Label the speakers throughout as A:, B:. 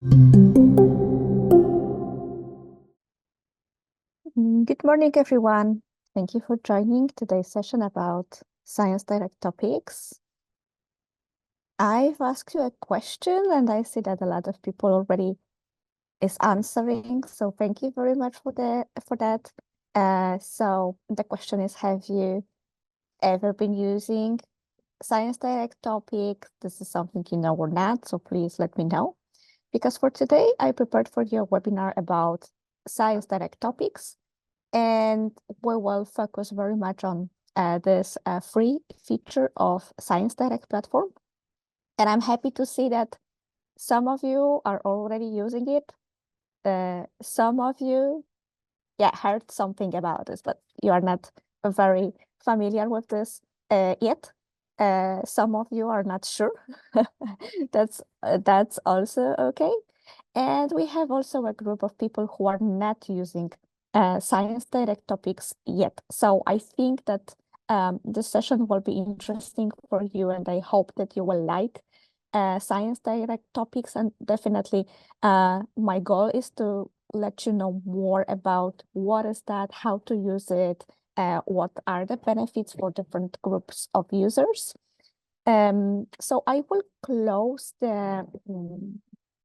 A: Good morning, everyone. Thank you for joining today's session about ScienceDirect topics. I've asked you a question and I see that a lot of people already is answering. So thank you very much for that. So the question is, have you ever been using ScienceDirect topics? This is something you know or not, so please let me know. Because for today, I prepared for you a webinar about ScienceDirect topics. And we will focus very much on this free feature of ScienceDirect platform. And I'm happy to see that some of you are already using it. Some of you, heard something about this, but you are not very familiar with this yet. Some of you are not sure. That's also okay. And we have also a group of people who are not using ScienceDirect topics yet. So I think that this session will be interesting for you, and I hope that you will like ScienceDirect topics. And definitely, my goal is to let you know more about what is that, how to use it, what are the benefits for different groups of users. So I will close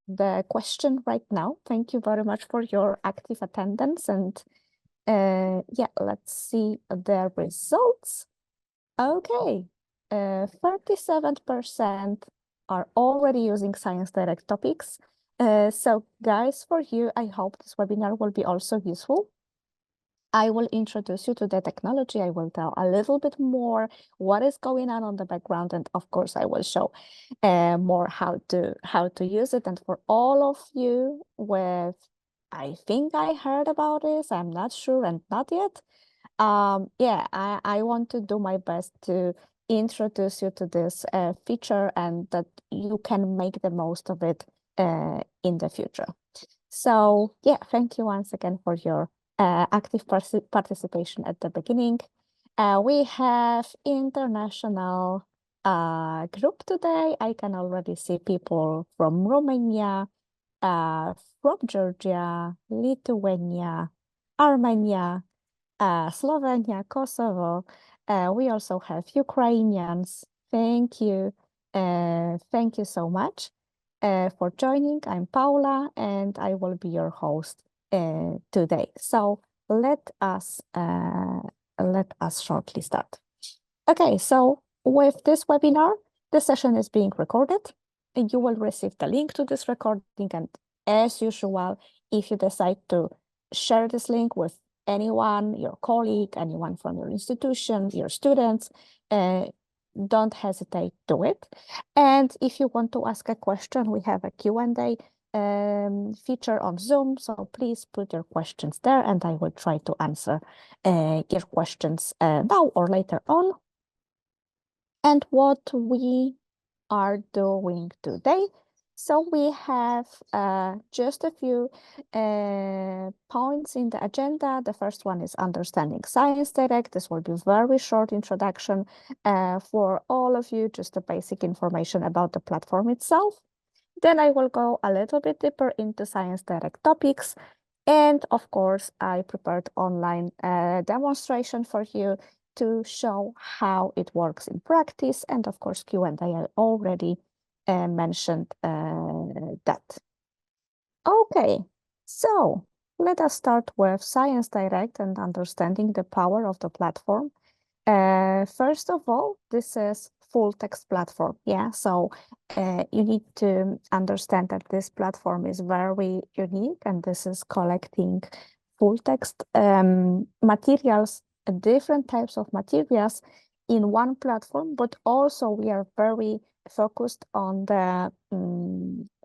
A: the question right now. Thank you very much for your active attendance. And let's see the results. Okay, 37% are already using ScienceDirect topics. So guys, for you, I hope this webinar will be also useful. I will introduce you to the technology. I will tell a little bit more what is going on the background, and of course, I will show more how to use it. And for all of you with, I think I heard about this, I'm not sure and not yet. I want to do my best to introduce you to this feature and that you can make the most of it in the future. So thank you once again for your active participation at the beginning. We have international group today. I can already see people from Romania, from Georgia, Lithuania, Armenia, Slovenia, Kosovo. We also have Ukrainians. Thank you. Thank you so much for joining. I'm Paula, and I will be your host today. So let us shortly start. Okay, so with this webinar, the session is being recorded. You will receive the link to this recording, and as usual, if you decide to share this link with anyone, your colleague, anyone from your institution, your students, don't hesitate to do it. And if you want to ask a question, we have a Q&A feature on Zoom, so please put your questions there and I will try to answer your questions now or later on. And what we are doing today. So we have just a few points in the agenda. The first one is understanding ScienceDirect. This will be a very short introduction for all of you, just the basic information about the platform itself. Then I will go a little bit deeper into ScienceDirect topics. And of course, I prepared online demonstration for you to show how it works in practice. And of course, Q&A, I already mentioned that. Okay, so let us start with ScienceDirect and understanding the power of the platform. First of all, this is full text platform. So you need to understand that this platform is very unique, and this is collecting full text materials, different types of materials in one platform, but also we are very focused on the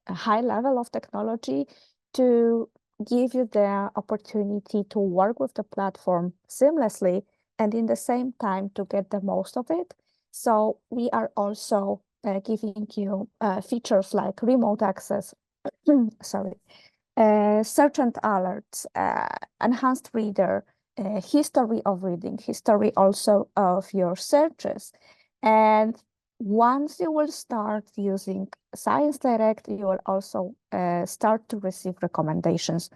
A: high level of technology to give you the opportunity to work with the platform seamlessly and in the same time to get the most of it. So we are also giving you features like remote access, sorry, search and alerts, enhanced reader, history of reading, history also of your searches. And once you will start using ScienceDirect, you will also start to receive recommendations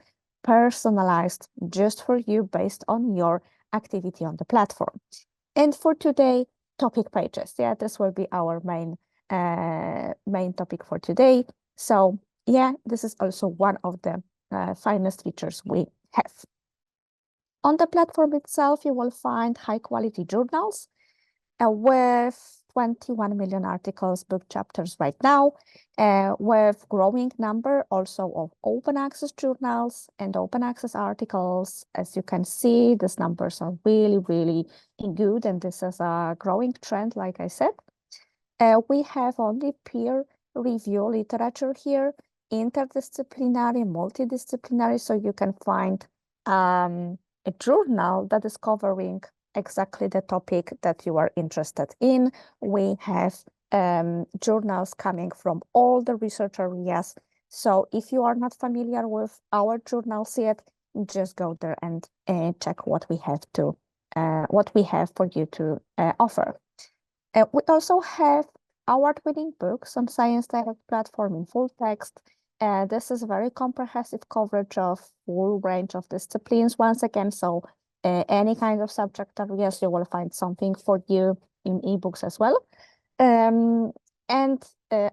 A: personalized just for you based on your activity on the platform. And for today, topic pages. Yeah, this will be our main topic for today. So yeah, this is also one of the finest features we have. On the platform itself, you will find high quality journals with 21 million articles, book chapters right now, with growing number also of open access journals and open access articles. As you can see, these numbers are really, really good, and this is a growing trend, like I said. We have only peer review literature here, interdisciplinary, multidisciplinary, so you can find a journal that is covering exactly the topic that you are interested in. We have journals coming from all the research areas. So if you are not familiar with our journals yet, just go there and check what we have for you to offer. We also have award-winning books on ScienceDirect platform in full text. This is very comprehensive coverage of full range of disciplines once again. So any kind of subject areas, you will find something for you in ebooks as well. And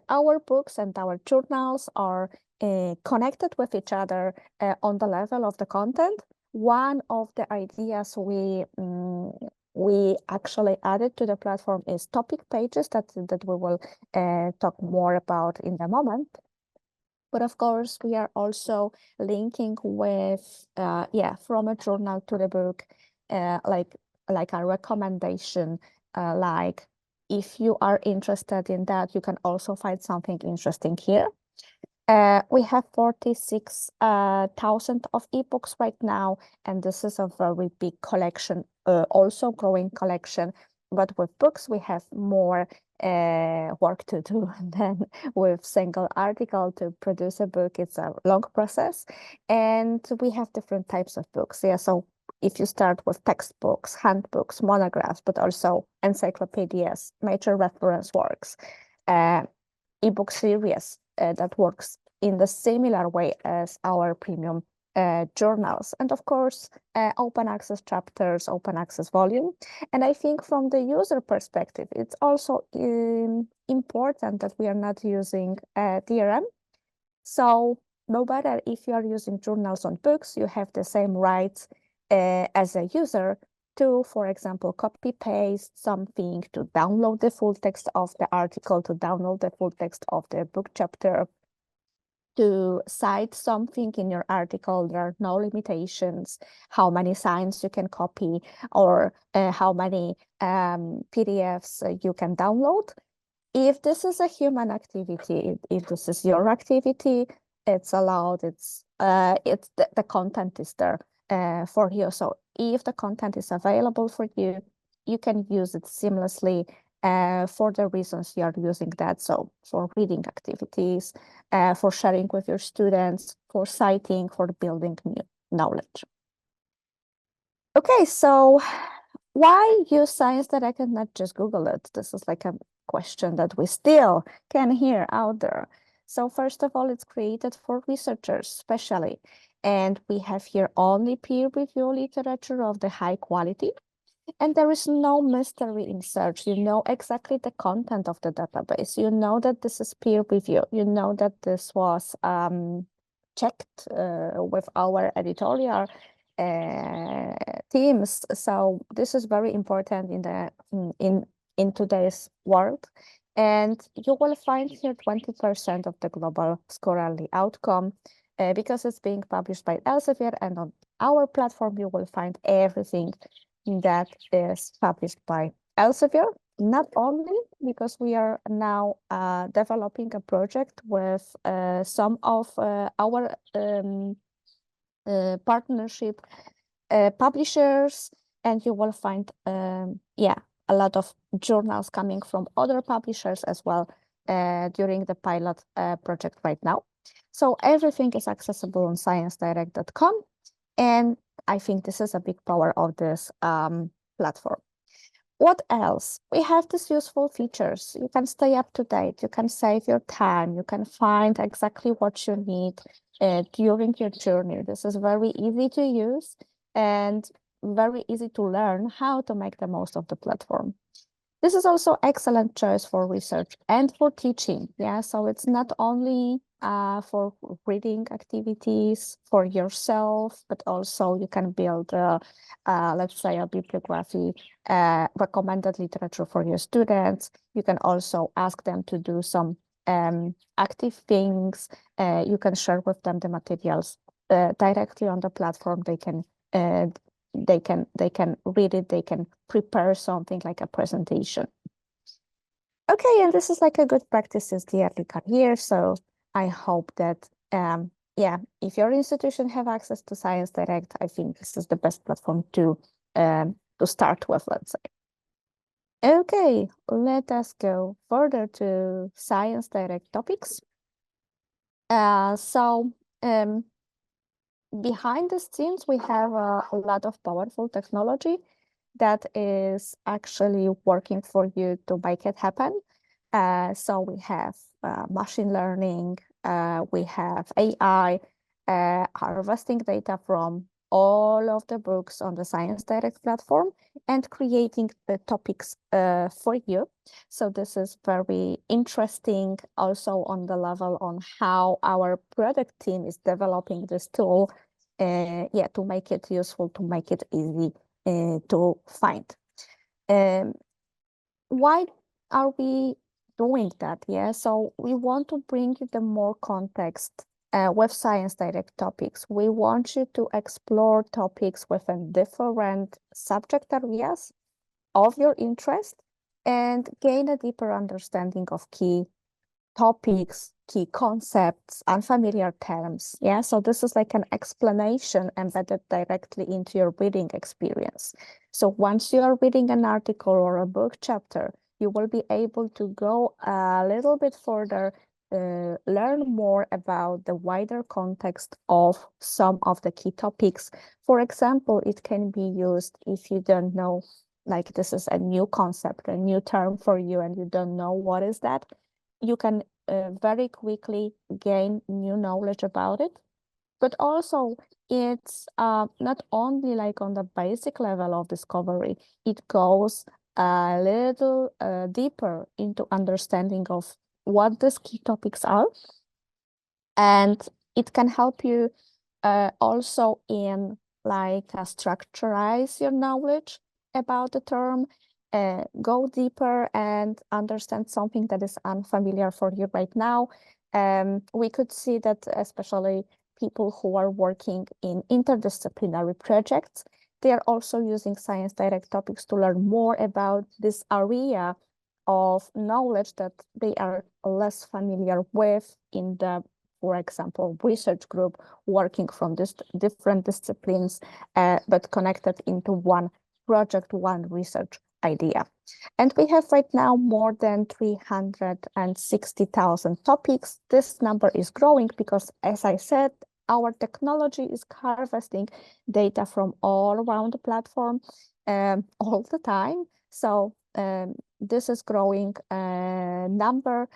A: our books and our journals are connected with each other on the level of the content. One of the ideas we actually added to the platform is topic pages that we will talk more about in a moment. But of course, we are also linking with, from a journal to the book, like a recommendation, like if you are interested in that, you can also find something interesting here. We have 46,000 of ebooks right now, and this is a very big collection, also growing collection. But with books, we have more work to do than with single article. To produce a book, it's a long process, and we have different types of books. Yeah, so if you start with textbooks, handbooks, monographs, but also encyclopedias, major reference works, ebook series that works in the similar way as our premium journals, and of course open access chapters, open access volume. And I think from the user perspective, it's also important that we are not using DRM. So no matter if you are using journals on books, you have the same rights as a user to, for example, copy paste something, to download the full text of the article, to download the full text of the book chapter, to cite something in your article. There are no limitations how many signs you can copy or how many PDFs you can download. If this is a human activity, if this is your activity, it's allowed. It's the content is there for you. So if the content is available for you, you can use it seamlessly for the reasons you are using that. So for reading activities, for sharing with your students, for citing, for building new knowledge. Okay, so why use ScienceDirect and not just Google it? This is like a question that we still can hear out there. So first of all, it's created for researchers especially, and we have here only peer review literature of the high quality. And there is no mystery in search. You know exactly the content of the database. You know that this is peer review. You know that this was checked with our editorial teams. So this is very important in today's world. And you will find here 20% of the global scholarly outcome because it's being published by Elsevier, and on our platform you will find everything that is published by Elsevier. Not only because we are now developing a project with some of our partnership publishers, and you will find a lot of journals coming from other publishers as well during the pilot project right now. So everything is accessible on ScienceDirect.com, and I think this is a big power of this platform. What else? We have these useful features. You can stay up to date. You can save your time. You can find exactly what you need during your journey. This is very easy to use and very easy to learn how to make the most of the platform. This is also excellent choice for research and for teaching. Yeah, so it's not only for reading activities for yourself, but also you can build, let's say, a bibliography, recommended literature for your students. You can also ask them to do some active things. You can share with them the materials directly on the platform. They can read it, they can prepare something like a presentation. Okay, and this is like a good practice since the early career. So I hope that yeah, if your institution have access to ScienceDirect, I think this is the best platform to start with, let's say. Okay, let us go further to ScienceDirect topics. So behind the scenes, we have a lot of powerful technology that is actually working for you to make it happen. So we have machine learning, we have AI, harvesting data from all of the books on the ScienceDirect platform and creating the topics for you. So this is very interesting also on the level on how our product team is developing this tool, yeah, to make it useful, to make it easy to find. Why are we doing that? Yeah, so we want to bring the more context with ScienceDirect topics. We want you to explore topics within different subject areas of your interest and gain a deeper understanding of key topics, key concepts, unfamiliar terms. Yeah, so this is like an explanation embedded directly into your reading experience. So once you are reading an article or a book chapter, you will be able to go a little bit further, learn more about the wider context of some of the key topics. For example, it can be used if you don't know, like this is a new concept, a new term for you, and you don't know what is that. You can very quickly gain new knowledge about it. But also, it's not only like on the basic level of discovery, it goes a little deeper into understanding of what these key topics are. And it can help you also in like structurize your knowledge about the term, go deeper and understand something that is unfamiliar for you right now. We could see that especially people who are working in interdisciplinary projects, they are also using ScienceDirect topics to learn more about this area of knowledge that they are less familiar with in the, for example, research group working from this different disciplines, but connected into one project, one research idea. And we have right now more than 360,000 topics. This number is growing because, as I said, our technology is harvesting data from all around the platform all the time. So this is growing number.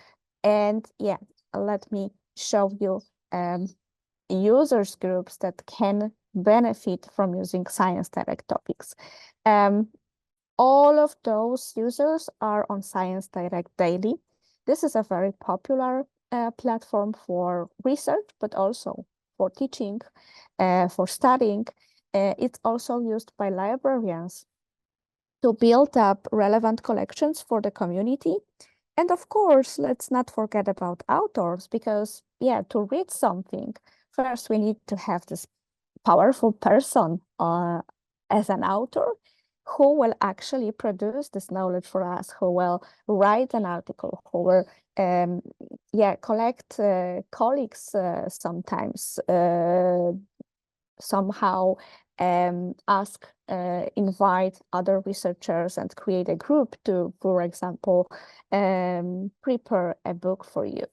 A: And yeah, let me show you users groups that can benefit from using ScienceDirect topics. All of those users are on ScienceDirect daily. This is a very popular platform for research, but also for teaching, for studying. It's also used by librarians to build up relevant collections for the community. And of course, let's not forget about authors, because yeah, to read something, first we need to have this powerful person as an author who will actually produce this knowledge for us, who will write an article, who will collect colleagues sometimes, somehow invite other researchers and create a group to, for example, prepare a book for you.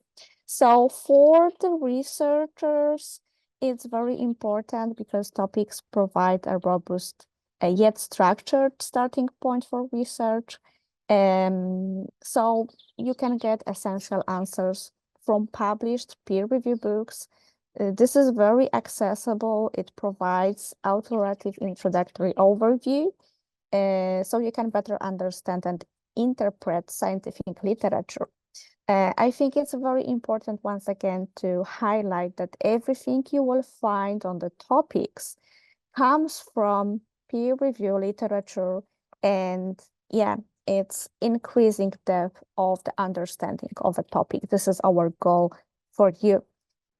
A: So for the researchers, it's very important because topics provide a robust yet structured starting point for research. So you can get essential answers from published peer-reviewed books. This is very accessible. It provides authoritative introductory overview, so you can better understand and interpret scientific literature. I think it's very important once again to highlight that everything you will find on the topics comes from peer review literature, and yeah, it's increasing depth of the understanding of a topic. This is our goal for you.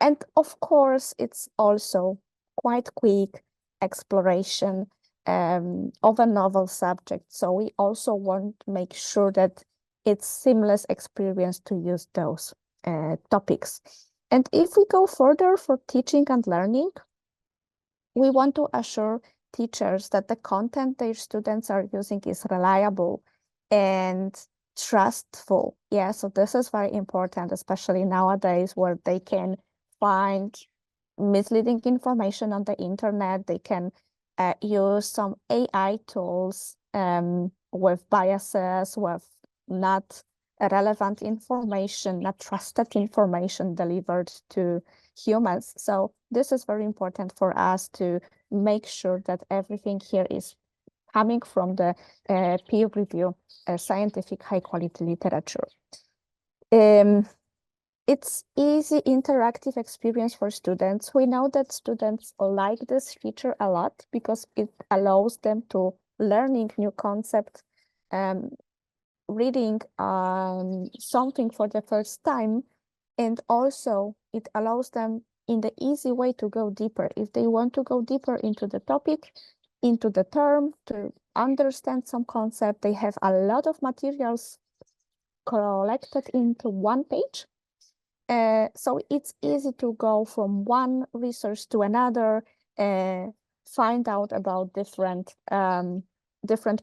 A: And of course, it's also quite quick exploration of a novel subject. So we also want to make sure that it's seamless experience to use those topics. And if we go further for teaching and learning, we want to assure teachers that the content their students are using is reliable and trustful. Yeah, so this is very important, especially nowadays where they can find misleading information on the internet. They can use some AI tools with biases, with not relevant information, not trusted information delivered to humans. So this is very important for us to make sure that everything here is coming from the peer review scientific high quality literature. It's easy interactive experience for students. We know that students like this feature a lot because it allows them to learning new concepts, reading something for the first time, and also it allows them in the easy way to go deeper. If they want to go deeper into the topic, into the term, to understand some concept, they have a lot of materials collected into one page. So it's easy to go from one research to another, find out about different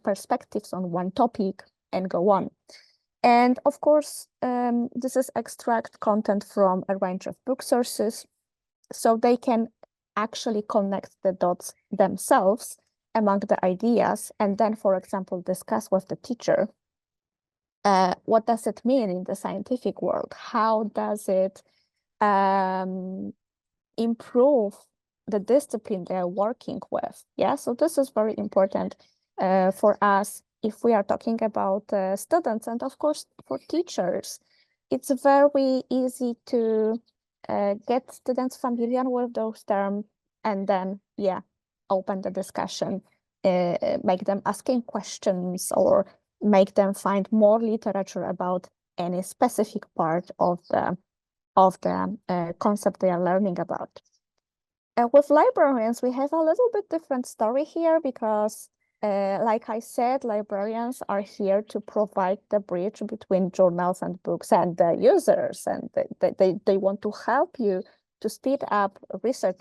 A: perspectives on one topic and go on. And of course, this is extract content from a range of book sources, so they can actually connect the dots themselves among the ideas and then, for example, discuss with the teacher what does it mean in the scientific world? How does it improve the discipline they are working with? Yeah, so this is very important for us if we are talking about students, and of course for teachers. It's very easy to get students familiar with those terms and then, yeah, open the discussion, make them asking questions or make them find more literature about any specific part of the concept they are learning about. With librarians, we have a little bit different story here because, like I said, librarians are here to provide the bridge between journals and books and the users, and they want to help you to speed up research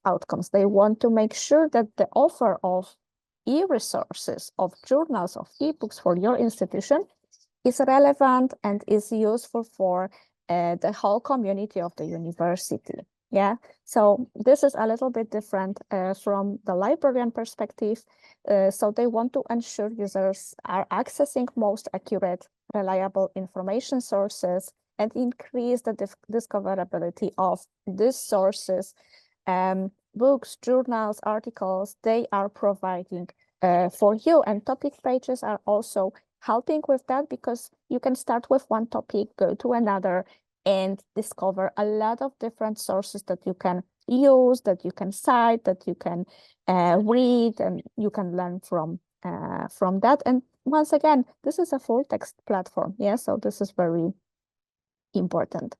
A: outcomes. They want to make sure that the offer of e-resources, of journals, of e-books for your institution is relevant and is useful for the whole community of the university. Yeah, so this is a little bit different from the librarian perspective. So they want to ensure users are accessing most accurate, reliable information sources and increase the discoverability of these sources. Books, journals, articles, they are providing for you, and topic pages are also helping with that because you can start with one topic, go to another, and discover a lot of different sources that you can use, that you can cite, that you can read, and you can learn from that. And once again, this is a full text platform, yeah, so this is very important.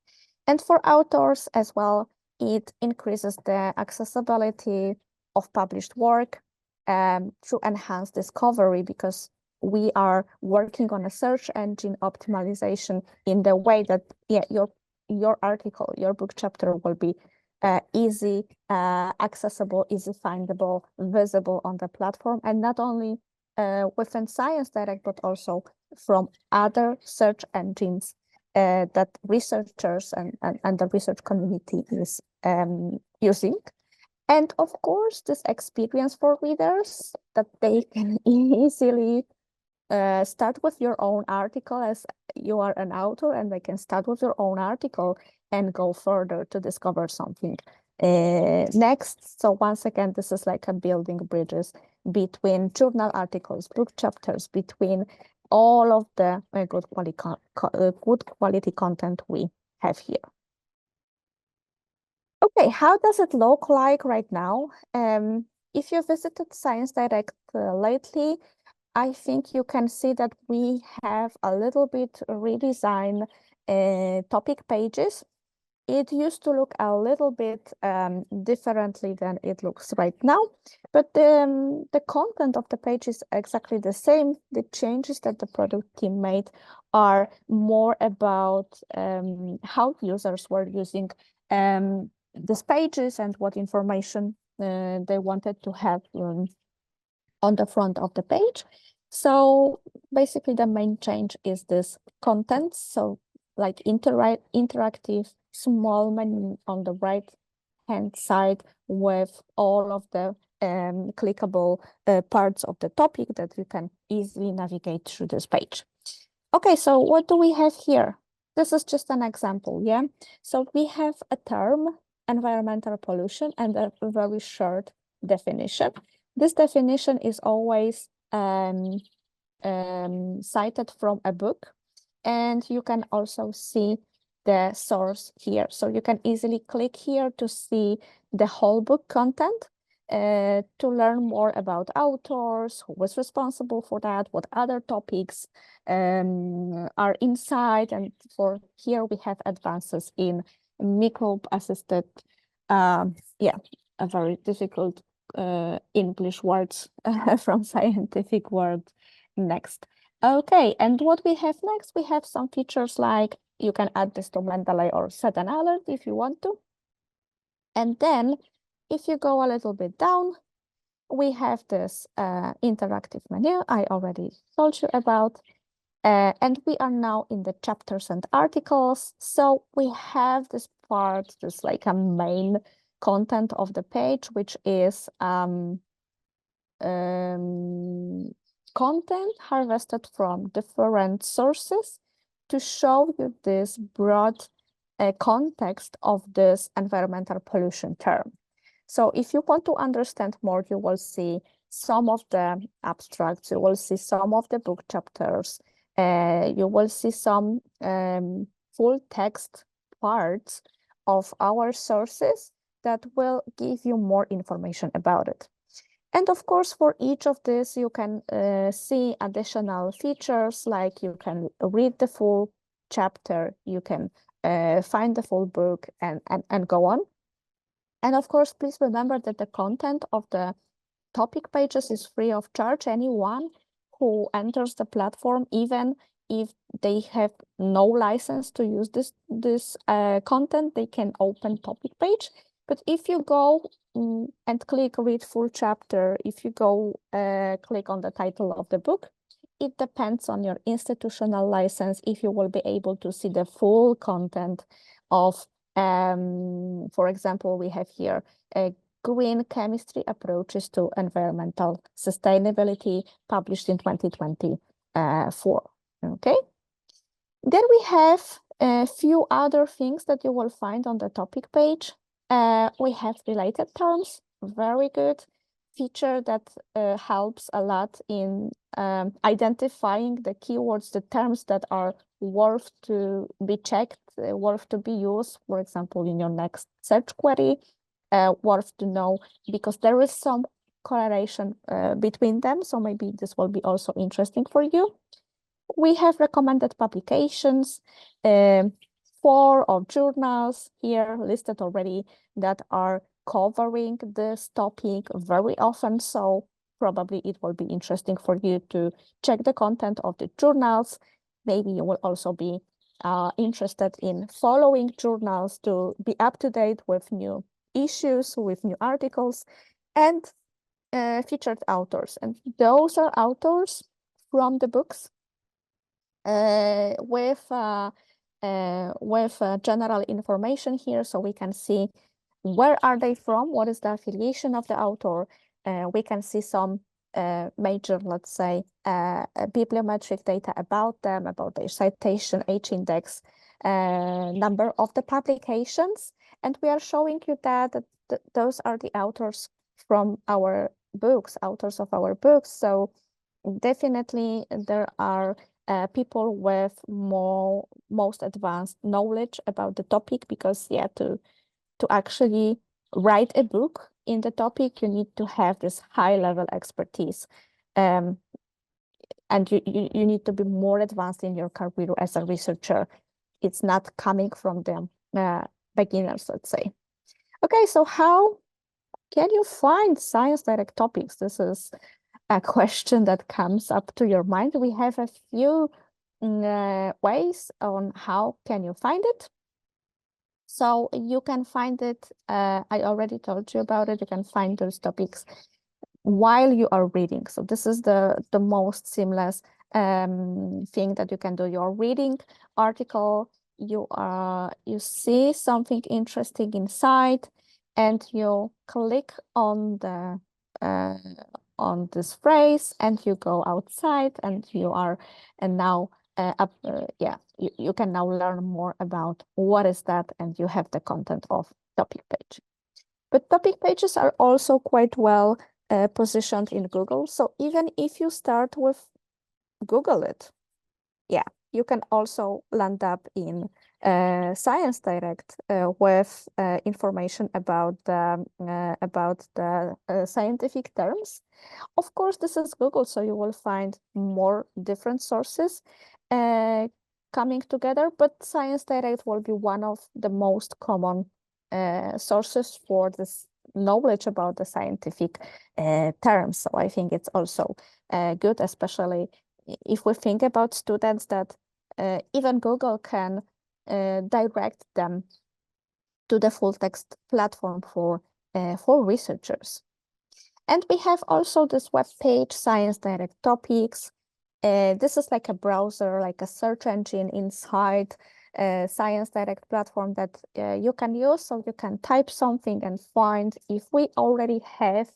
A: And for authors as well, it increases the accessibility of published work to enhance discovery, because we are working on a search engine optimization in the way that, yeah, your article, your book chapter will be easy, accessible, easy findable, visible on the platform, and not only within ScienceDirect, but also from other search engines that researchers and the research community is using. And of course, this experience for readers that they can easily start with your own article as you are an author, and they can start with your own article and go further to discover something next. So once again, this is like a building bridges between journal articles, book chapters, between all of the good quality content we have here. Okay, how does it look like right now? If you visited ScienceDirect lately, I think you can see that we have a little bit redesigned topic pages. It used to look a little bit differently than it looks right now, but the content of the page is exactly the same. The changes that the product team made are more about how users were using these pages and what information they wanted to have on the front of the page. So basically the main change is this content. So like interactive small menu on the right hand side with all of the clickable parts of the topic that you can easily navigate through this page. Okay, so what do we have here? This is just an example, yeah? So we have a term, environmental pollution, and a very short definition. This definition is always cited from a book, and you can also see the source here. So you can easily click here to see the whole book content, to learn more about authors, who was responsible for that, what other topics are inside. And for here we have advances in microbe-assisted, yeah, a very difficult English words from scientific world next. Okay, and what we have next, we have some features like you can add this to Mendeley or set an alert if you want to. And then if you go a little bit down, we have this interactive menu I already told you about. And we are now in the chapters and articles. So we have this part, this like a main content of the page, which is content harvested from different sources to show you this broad context of this environmental pollution term. So if you want to understand more, you will see some of the abstracts, you will see some of the book chapters, you will see some full text parts of our sources that will give you more information about it. And of course, for each of this, you can see additional features, like you can read the full chapter, you can find the full book, and go on. And of course, please remember that the content of the topic pages is free of charge. Anyone who enters the platform, even if they have no license to use this content, they can open topic page. But if you go and click read full chapter, if you go click on the title of the book, it depends on your institutional license if you will be able to see the full content of, for example, we have here a green chemistry approaches to environmental sustainability, published in 2024. Okay. Then we have a few other things that you will find on the topic page. We have related terms, very good feature that helps a lot in identifying the keywords, the terms that are worth to be checked, worth to be used, for example, in your next search query, worth to know, because there is some correlation between them. So maybe this will be also interesting for you. We have recommended publications, 4 of journals here listed already that are covering this topic very often. So probably it will be interesting for you to check the content of the journals. Maybe you will also be interested in following journals to be up to date with new issues, with new articles, and featured authors. And those are authors from the books with general information here, so we can see where are they from, what is the affiliation of the author. We can see some major, let's say, bibliometric data about them, about their citation, H-index, number of the publications. And we are showing you that those are the authors from our books, authors of our books. So definitely there are people with most advanced knowledge about the topic, because yeah, to actually write a book in the topic, you need to have this high level expertise. And you need to be more advanced in your career as a researcher. It's not coming from the beginners, let's say. Okay, so how can you find ScienceDirect topics? This is a question that comes up to your mind. We have a few ways on how can you find it. So you can find it, I already told you about it, you can find those topics while you are reading. So this is the most seamless thing that you can do. You're reading article, you see something interesting inside, and you click on the on this phrase, and you go outside, and you are now yeah, you can now learn more about what is that, and you have the content of topic page. But topic pages are also quite well positioned in Google. So even if you start with Google it, yeah, you can also land up in ScienceDirect with information about the scientific terms. Of course, this is Google, so you will find more different sources coming together, but ScienceDirect will be one of the most common sources for this knowledge about the scientific terms. So I think it's also good, especially if we think about students, that even Google can direct them to the full text platform for researchers. And we have also this web page, ScienceDirect Topics. This is like a browser, like a search engine inside ScienceDirect platform that you can use. So you can type something and find if we already have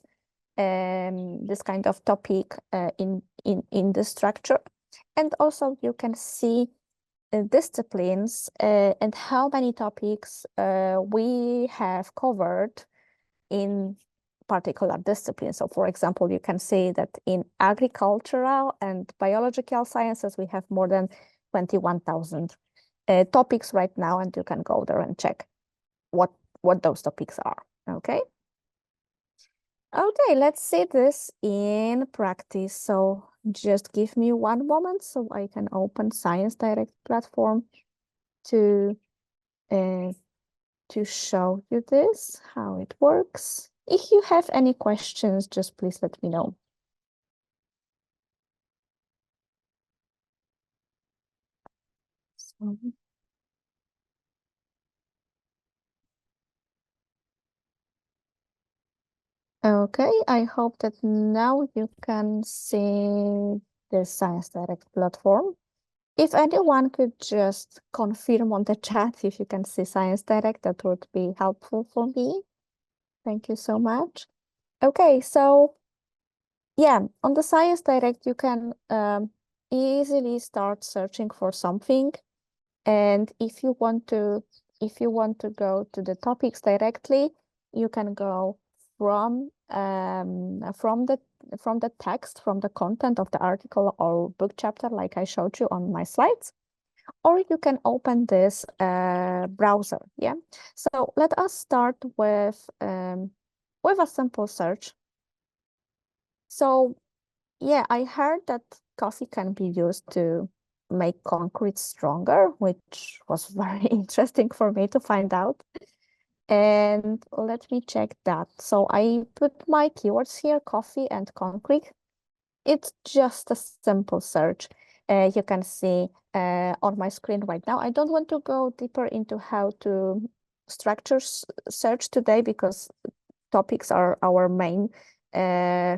A: this kind of topic in the structure. And also you can see disciplines and how many topics we have covered in particular disciplines. So for example, you can see that in agricultural and biological sciences, we have more than 21,000 topics right now, and you can go there and check what those topics are, okay? Okay, let's see this in practice. So just give me one moment so I can open ScienceDirect platform to show you this, how it works. If you have any questions, just please let me know. So, okay, I hope that now you can see the ScienceDirect platform. If anyone could just confirm on the chat if you can see ScienceDirect, that would be helpful for me. Thank you so much. Okay, so yeah, on the ScienceDirect, you can easily start searching for something. And if you want to go to the topics directly, you can go from the text, from the content of the article or book chapter, like I showed you on my slides, or you can open this browser. Yeah. So let us start with a simple search. So yeah, I heard that coffee can be used to make concrete stronger, which was very interesting for me to find out. And let me check that. So I put my keywords here, coffee and concrete. It's just a simple search. You can see on my screen right now. I don't want to go deeper into how to structure search today, because topics are our main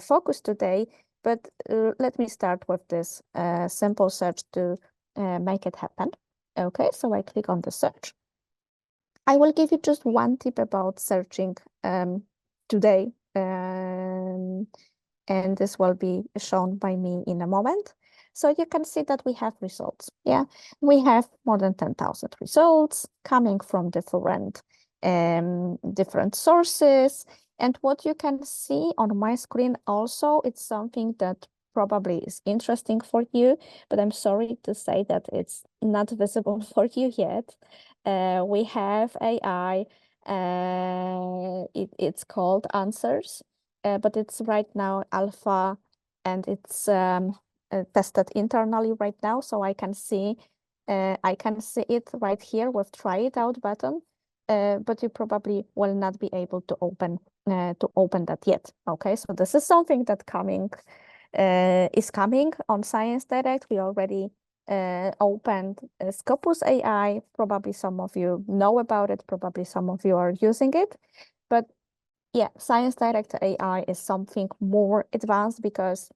A: focus today. But let me start with this simple search to make it happen. Okay, so I click on the search. I will give you just one tip about searching today. and this will be shown by me in a moment. So you can see that we have results. Yeah, we have more than 10,000 results coming from different sources. And what you can see on my screen also, it's something that probably is interesting for you, but I'm sorry to say that it's not visible for you yet. We have AI, it's called Answers, but it's right now alpha, and it's tested internally right now, so I can see it right here with try it out button, but you probably will not be able to open that yet. Okay, so this is something that is coming on ScienceDirect. We already opened Scopus AI. Probably some of you know about it. Probably some of you are using it. But yeah, ScienceDirect AI is something more advanced because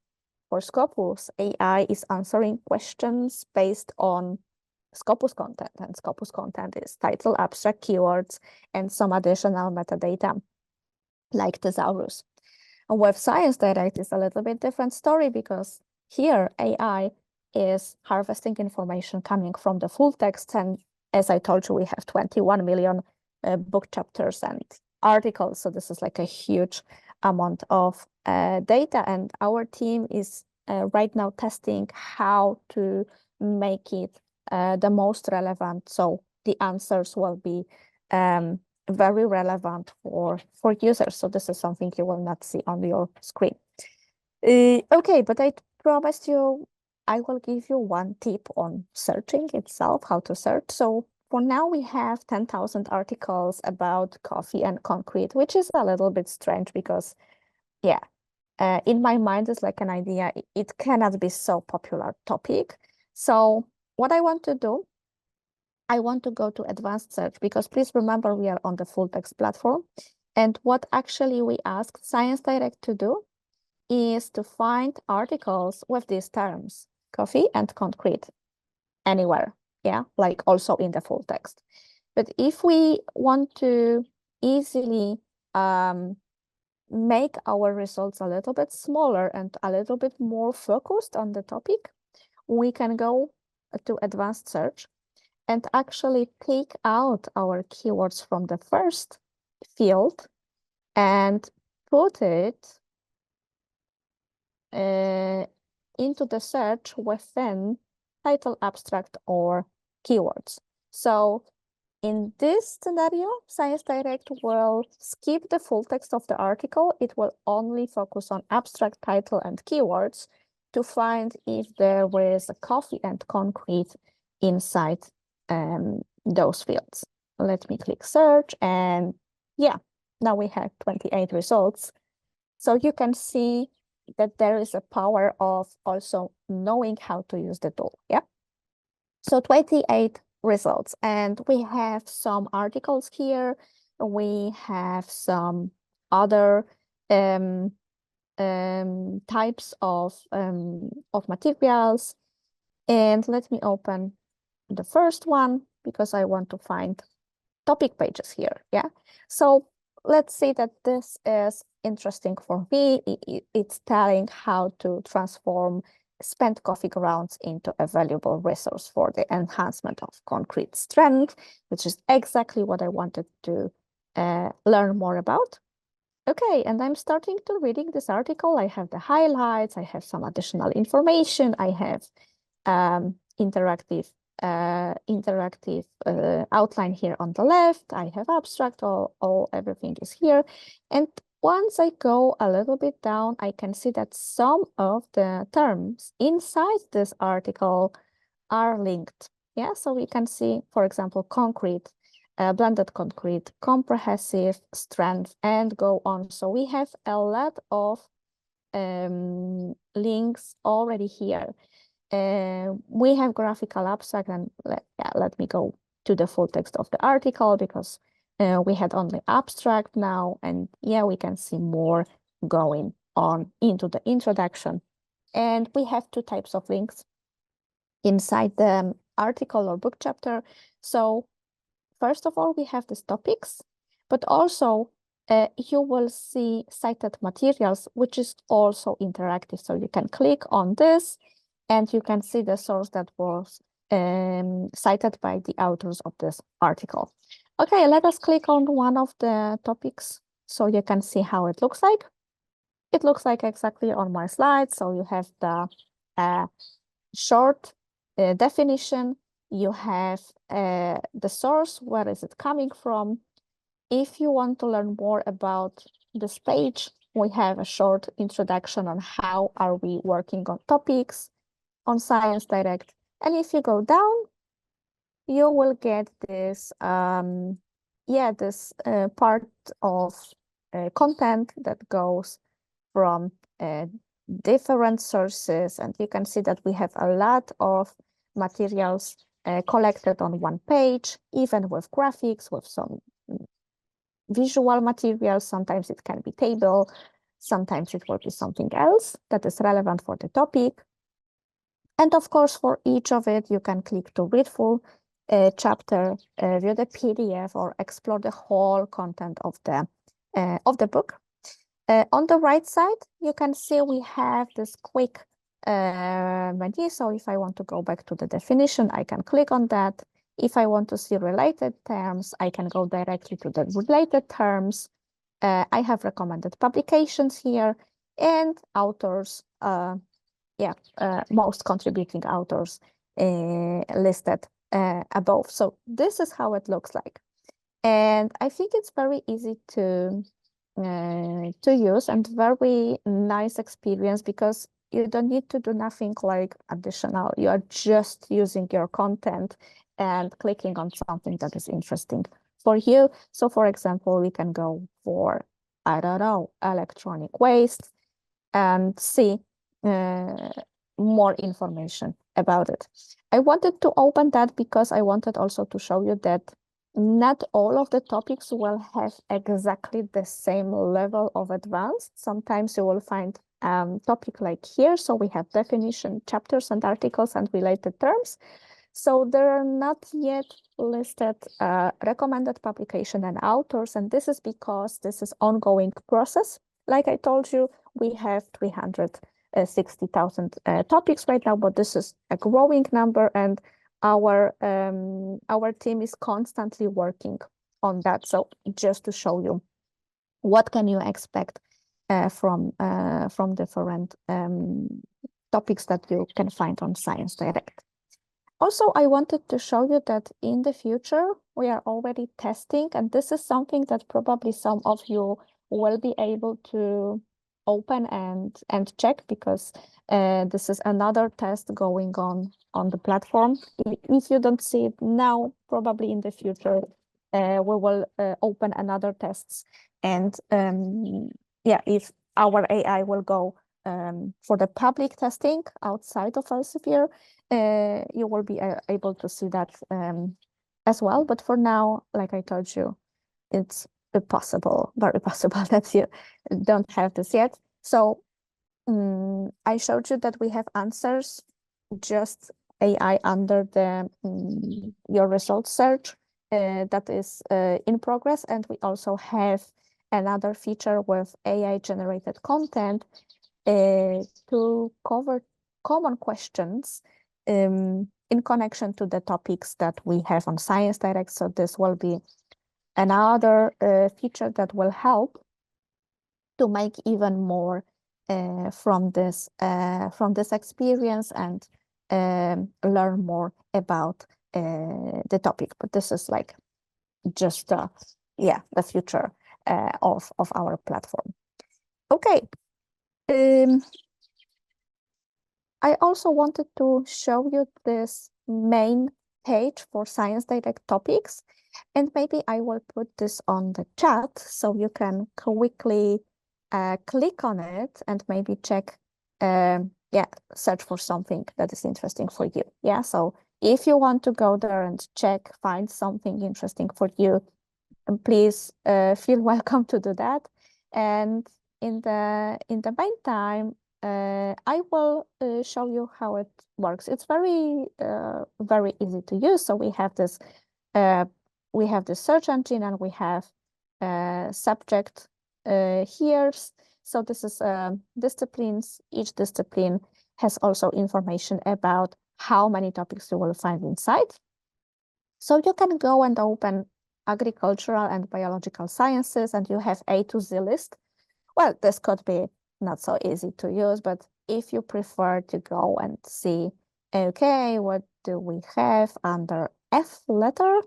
A: for Scopus, AI is answering questions based on Scopus content, and Scopus content is title, abstract, keywords, and some additional metadata like thesaurus. And with ScienceDirect, it's a little bit different story because here AI is harvesting information coming from the full text. And as I told you, we have 21 million book chapters and articles. So this is like a huge amount of data. And our team is right now testing how to make it the most relevant. So the answers will be very relevant for users. So this is something you will not see on your screen. Okay, but I promised you I will give you one tip on searching itself, how to search. So for now, we have 10,000 articles about coffee and concrete, which is a little bit strange because, yeah, in my mind, it's like an idea. It cannot be so popular topic. So what I want to do, I want to go to advanced search because please remember we are on the full text platform. And what actually we asked ScienceDirect to do is to find articles with these terms, coffee and concrete, anywhere. Yeah, like also in the full text. But if we want to easily make our results a little bit smaller and a little bit more focused on the topic, we can go to advanced search and actually take out our keywords from the first field and put it into the search within title, abstract, or keywords. So in this scenario, ScienceDirect will skip the full text of the article. It will only focus on abstract, title, and keywords to find if there is a coffee and concrete inside those fields. Let me click search, and yeah, now we have 28 results. So you can see that there is a power of also knowing how to use the tool. Yeah. So 28 results, and we have some articles here. We have some other types of materials. And let me open the first one because I want to find topic pages here. Yeah. So let's say that this is interesting for me. It's telling how to transform spent coffee grounds into a valuable resource for the enhancement of concrete strength, which is exactly what I wanted to learn more about. Okay, and I'm starting to reading this article. I have the highlights, I have some additional information, I have interactive outline here on the left. I have abstract, everything is here. And once I go a little bit down, I can see that some of the terms inside this article are linked. Yeah, so we can see, for example, concrete, blended concrete, comprehensive strength, and go on. So we have a lot of links already here. We have graphical abstract, and let me go to the full text of the article because we had only abstract now, and yeah, we can see more going on into the introduction. And we have two types of links inside the article or book chapter. So first of all, we have these topics, but also you will see cited materials, which is also interactive. So you can click on this and you can see the source that was cited by the authors of this article. Okay, let us click on one of the topics so you can see how it looks like. It looks like exactly on my slide. So you have the short definition, you have the source, where is it coming from. If you want to learn more about this page, we have a short introduction on how are we working on topics on ScienceDirect. And if you go down, you will get this, this part of content that goes from different sources. And you can see that we have a lot of materials collected on one page, even with graphics, with some visual materials. Sometimes it can be table, sometimes it will be something else that is relevant for the topic. And of course, for each of it, you can click to read full chapter, view the PDF, or explore the whole content of the book. On the right side, you can see we have this quick menu. So if I want to go back to the definition, I can click on that. If I want to see related terms, I can go directly to the related terms. I have recommended publications here and authors, most contributing authors listed above. So this is how it looks like. And I think it's very easy to use and very nice experience, because you don't need to do nothing like additional. You are just using your content and clicking on something that is interesting for you. So for example, we can go for, I don't know, electronic waste and see more information about it. I wanted to open that because I wanted also to show you that not all of the topics will have exactly the same level of advanced. Sometimes you will find topic like here. So we have definition, chapters and articles and related terms. So there are not yet listed recommended publication and authors. And this is because this is ongoing process. Like I told you, we have 360,000 topics right now, but this is a growing number, and our team is constantly working on that. So just to show you what can you expect from different topics that you can find on ScienceDirect. Also, I wanted to show you that in the future, we are already testing, and this is something that probably some of you will be able to open and check, because this is another test going on the platform. If you don't see it now, probably in the future, we will open another tests. And if our AI will go for the public testing outside of Elsevier, you will be able to see that as well. But for now, like I told you, it's possible, very possible that you don't have this yet. So I showed you that we have answers, just AI under the your results search that is in progress. And we also have another feature with AI generated content to cover common questions in connection to the topics that we have on ScienceDirect. So this will be another feature that will help to make even more from this experience and learn more about the topic. But this is like just the future of our platform. Okay. I also wanted to show you this main page for ScienceDirect topics, and maybe I will put this on the chat so you can quickly click on it and maybe check, search for something that is interesting for you. Yeah, so if you want to go there and check, find something interesting for you, please feel welcome to do that. And in the meantime, I will show you how it works. It's very easy to use. So we have this search engine, and we have subject here. So this is disciplines. Each discipline has also information about how many topics you will find inside. So you can go and open agricultural and biological sciences, and you have A to Z list. Well, this could be not so easy to use, but if you prefer to go and see, okay, what do we have under F letter,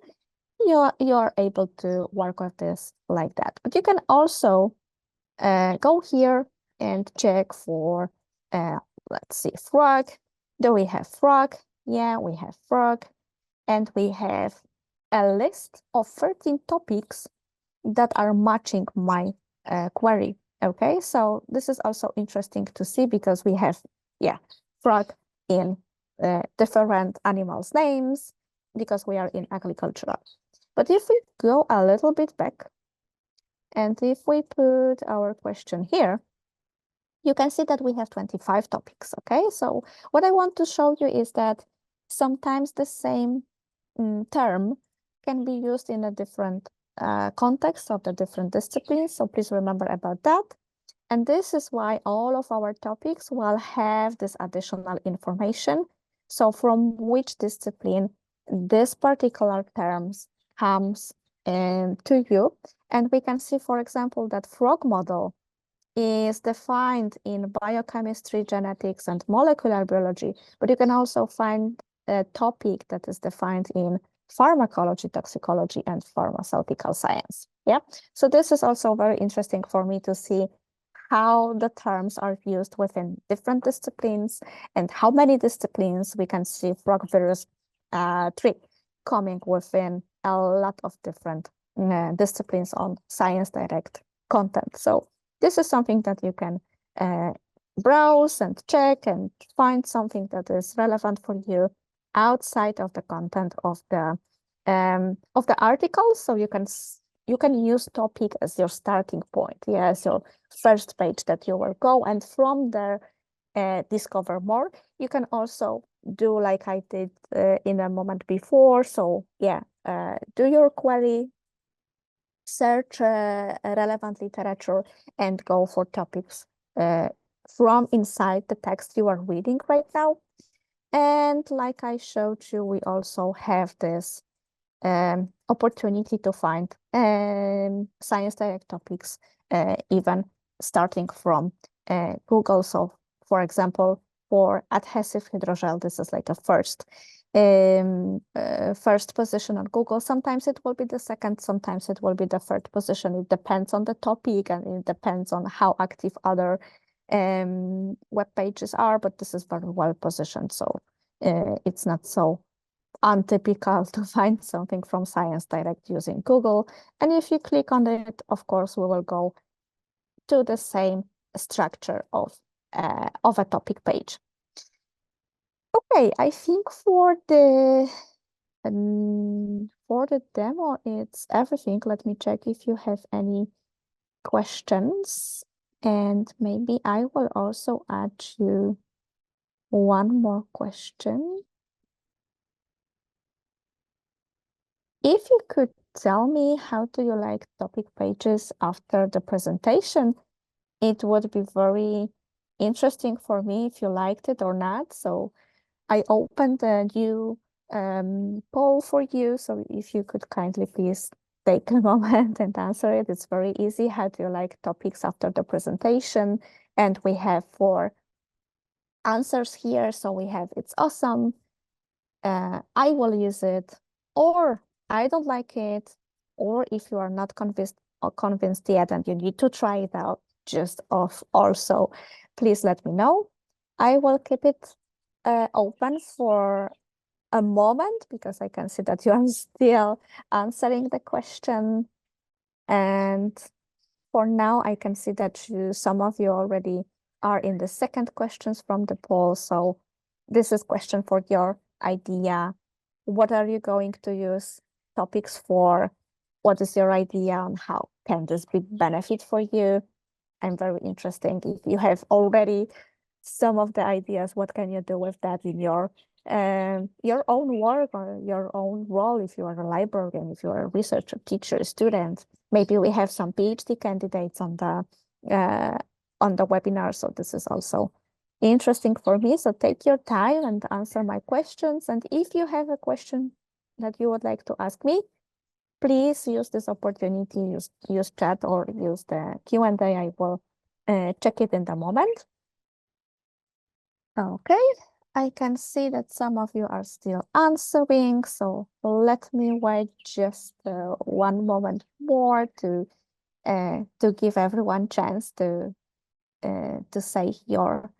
A: you're able to work with this like that. But you can also go here and check for, let's see, frog. Do we have frog? Yeah, we have frog. And we have a list of 13 topics that are matching my query. Okay, so this is also interesting to see because we have, yeah, frog in different animals' names because we are in agricultural. But if we go a little bit back, and if we put our question here, you can see that we have 25 topics, okay? So what I want to show you is that sometimes the same term can be used in a different context of the different disciplines. So please remember about that. And this is why all of our topics will have this additional information. So from which discipline this particular terms comes to you. And we can see, for example, that frog model is defined in biochemistry, genetics, and molecular biology, but you can also find a topic that is defined in pharmacology, toxicology, and pharmaceutical science. Yeah, so this is also very interesting for me to see how the terms are used within different disciplines and how many disciplines we can see frogvirus 3 coming within a lot of different disciplines on ScienceDirect content. So this is something that you can browse and check and find something that is relevant for you outside of the content of the article. So you can use topic as your starting point, yeah, as your first page that you will go, and from there discover more. You can also do like I did in a moment before. So yeah, do your query, search relevant literature, and go for topics from inside the text you are reading right now. And like I showed you, we also have this opportunity to find ScienceDirect topics even starting from Google. So for example, for adhesive hydrogel, this is like a first position on Google. Sometimes it will be the second, sometimes it will be the third position. It depends on the topic and it depends on how active other web pages are, but this is very well positioned. So it's not so untypical to find something from ScienceDirect using Google. And if you click on it, of course, we will go to the same structure of a topic page. Okay, I think for the demo, it's everything. Let me check if you have any questions. And maybe I will also add you one more question. If you could tell me how do you like topic pages after the presentation, it would be very interesting for me if you liked it or not. So I opened a new poll for you. So if you could kindly please take a moment and answer it. It's very easy. How do you like topics after the presentation? And we have 4 answers here. So we have it's awesome, I will use it, or I don't like it, or if you are not convinced yet and you need to try it out just also, please let me know. I will keep it open for a moment because I can see that you are still answering the question. And for now, I can see that some of you already are in the second questions from the poll. So this is question for your idea. What are you going to use topics for? What is your idea on how can this be benefit for you? I'm very interested if you have already some of the ideas, what can you do with that in your your own work or your own role, if you are a librarian, if you are a researcher, teacher, student. Maybe we have some PhD candidates on the webinar, so this is also interesting for me. So take your time and answer my questions. And if you have a question that you would like to ask me, please use this opportunity, use chat or use the Q&A. I will check it in the moment. Okay, I can see that some of you are still answering, so let me wait just one moment more to give everyone chance to say your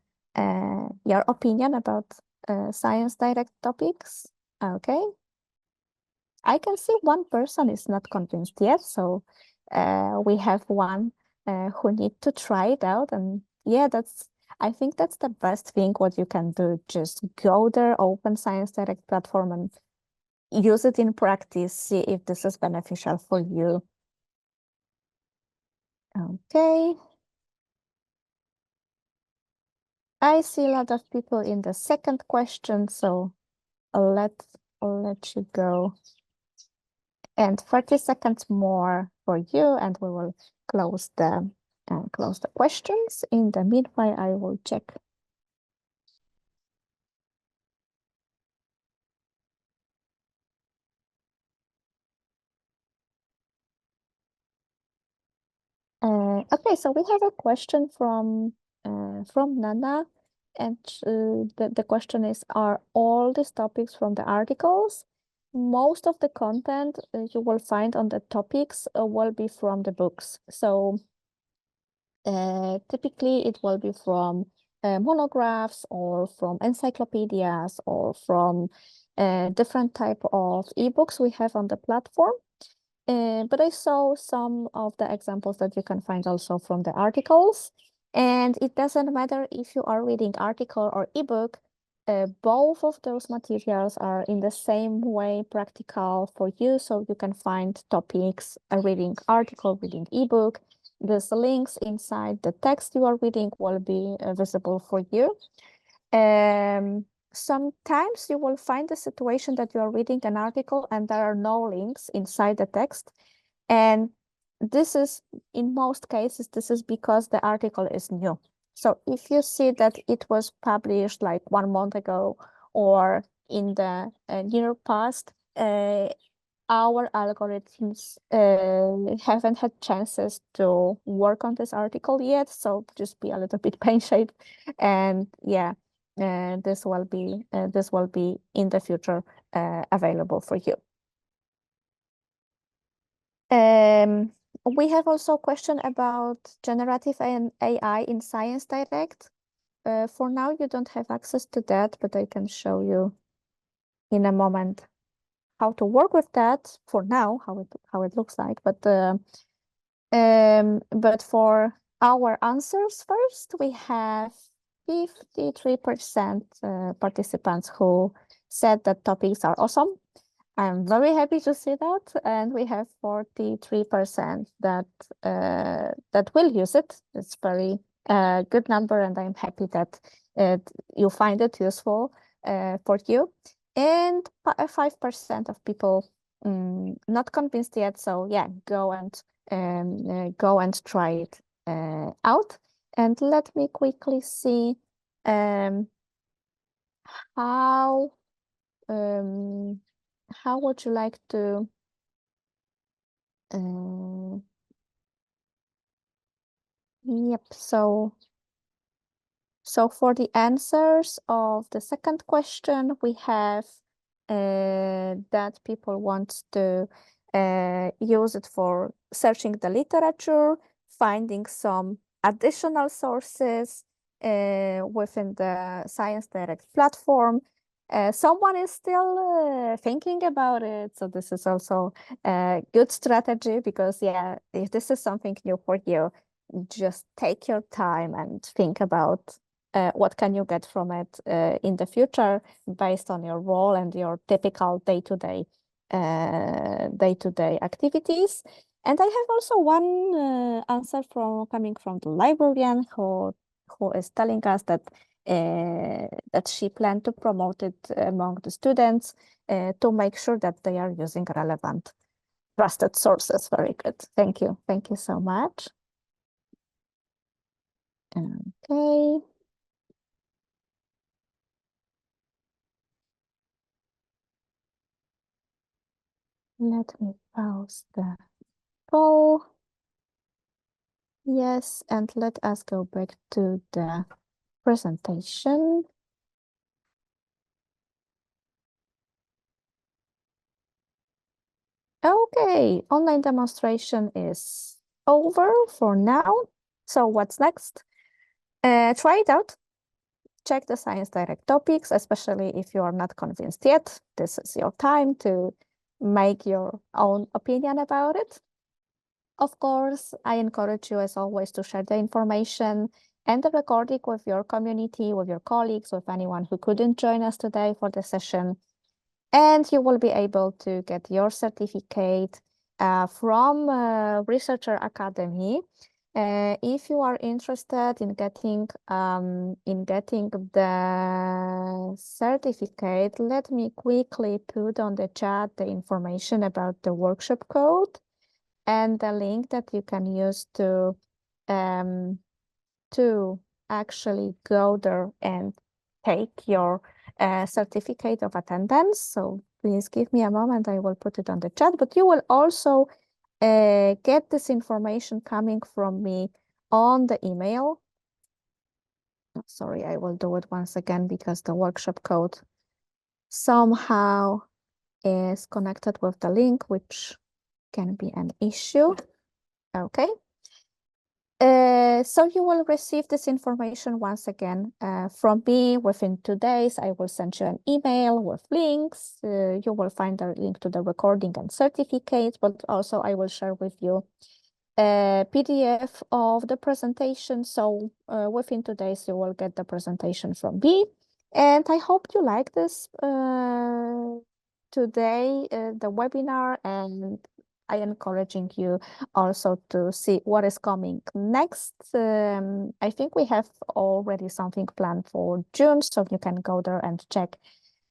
A: opinion about ScienceDirect topics. Okay, I can see one person is not convinced yet, so we have one who need to try it out, and yeah, I think that's the best thing what you can do. Just go there, open ScienceDirect platform and use it in practice, see if this is beneficial for you. Okay. I see a lot of people in the second question, so I'll let you go. And 30 seconds more for you, and we will close the questions. In the meanwhile, I will check. Okay, so we have a question from Nana, and the question is: are all these topics from the articles? Most of the content you will find on the topics will be from the books. So typically it will be from monographs or from encyclopedias or from different type of ebooks we have on the platform. But I saw some of the examples that you can find also from the articles. And it doesn't matter if you are reading article or ebook, both of those materials are in the same way practical for you. So you can find topics, reading article, reading ebook. These links inside the text you are reading will be visible for you. Sometimes you will find the situation that you are reading an article and there are no links inside the text. And this is, in most cases, this is because the article is new. So if you see that it was published like 1 month ago or in the near past, our algorithms haven't had chances to work on this article yet. So just be a little bit patient. And yeah, this will be in the future available for you. We have also a question about generative AI in ScienceDirect. For now, you don't have access to that, but I can show you in a moment how to work with that. For now, how it looks like. But for our answers first, we have 53% participants who said that topics are awesome. I'm very happy to see that, and we have 43% that will use it. It's very good number, and I'm happy that you find it useful for you. And 5% of people not convinced yet. So yeah, go and try it out. And let me quickly see how would you like to yep, so for the answers of the second question, we have that people want to use it for searching the literature, finding some additional sources within the ScienceDirect platform. Someone is still thinking about it, so this is also a good strategy because, yeah, if this is something new for you, just take your time and think about what can you get from it in the future based on your role and your typical day-to-day activities. And I have also one answer coming from the librarian who is telling us that that she planned to promote it among the students to make sure that they are using relevant, trusted sources. Very good. Thank you. Thank you so much. Okay. Let me pause the poll. Yes, and let us go back to the presentation. Okay, online demonstration is over for now. So what's next? Try it out. Check the ScienceDirect topics, especially if you are not convinced yet. This is your time to make your own opinion about it. Of course, I encourage you, as always, to share the information and the recording with your community, with your colleagues, with anyone who couldn't join us today for the session. And you will be able to get your certificate from Researcher Academy. If you are interested in getting the certificate, let me quickly put on the chat the information about the workshop code and the link that you can use to actually go there and take your certificate of attendance. So please give me a moment. I will put it on the chat, but you will also get this information coming from me on the email. Sorry, I will do it once again because the workshop code somehow is connected with the link, which can be an issue. Okay. So you will receive this information once again from me within 2 days. I will send you an email with links. You will find a link to the recording and certificate, but also I will share with you a PDF of the presentation. So within 2 days, you will get the presentation from me. And I hope you like this today, the webinar, and I encouraging you also to see what is coming next. I think we have already something planned for June, so you can go there and check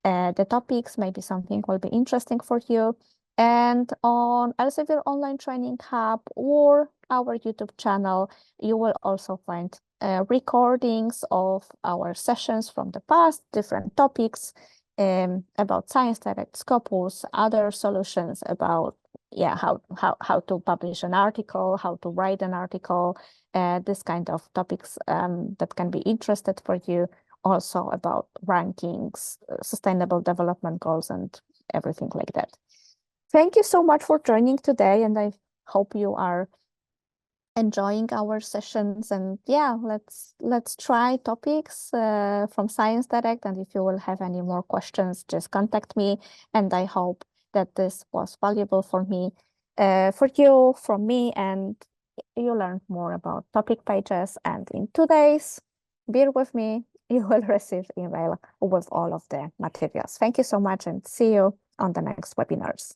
A: the topics. Maybe something will be interesting for you. And on Elsevier Online Training Hub or our YouTube channel, you will also find recordings of our sessions from the past, different topics about ScienceDirect, Scopus, other solutions about how to publish an article, how to write an article, this kind of topics that can be interested for you. Also about rankings, sustainable development goals, and everything like that. Thank you so much for joining today, and I hope you are enjoying our sessions. And yeah, let's try topics from ScienceDirect. And if you will have any more questions, just contact me. And I hope that this was valuable for me, for you, from me, and you learned more about topic pages. And in 2 days, bear with me, you will receive email with all of the materials. Thank you so much, and see you on the next webinars.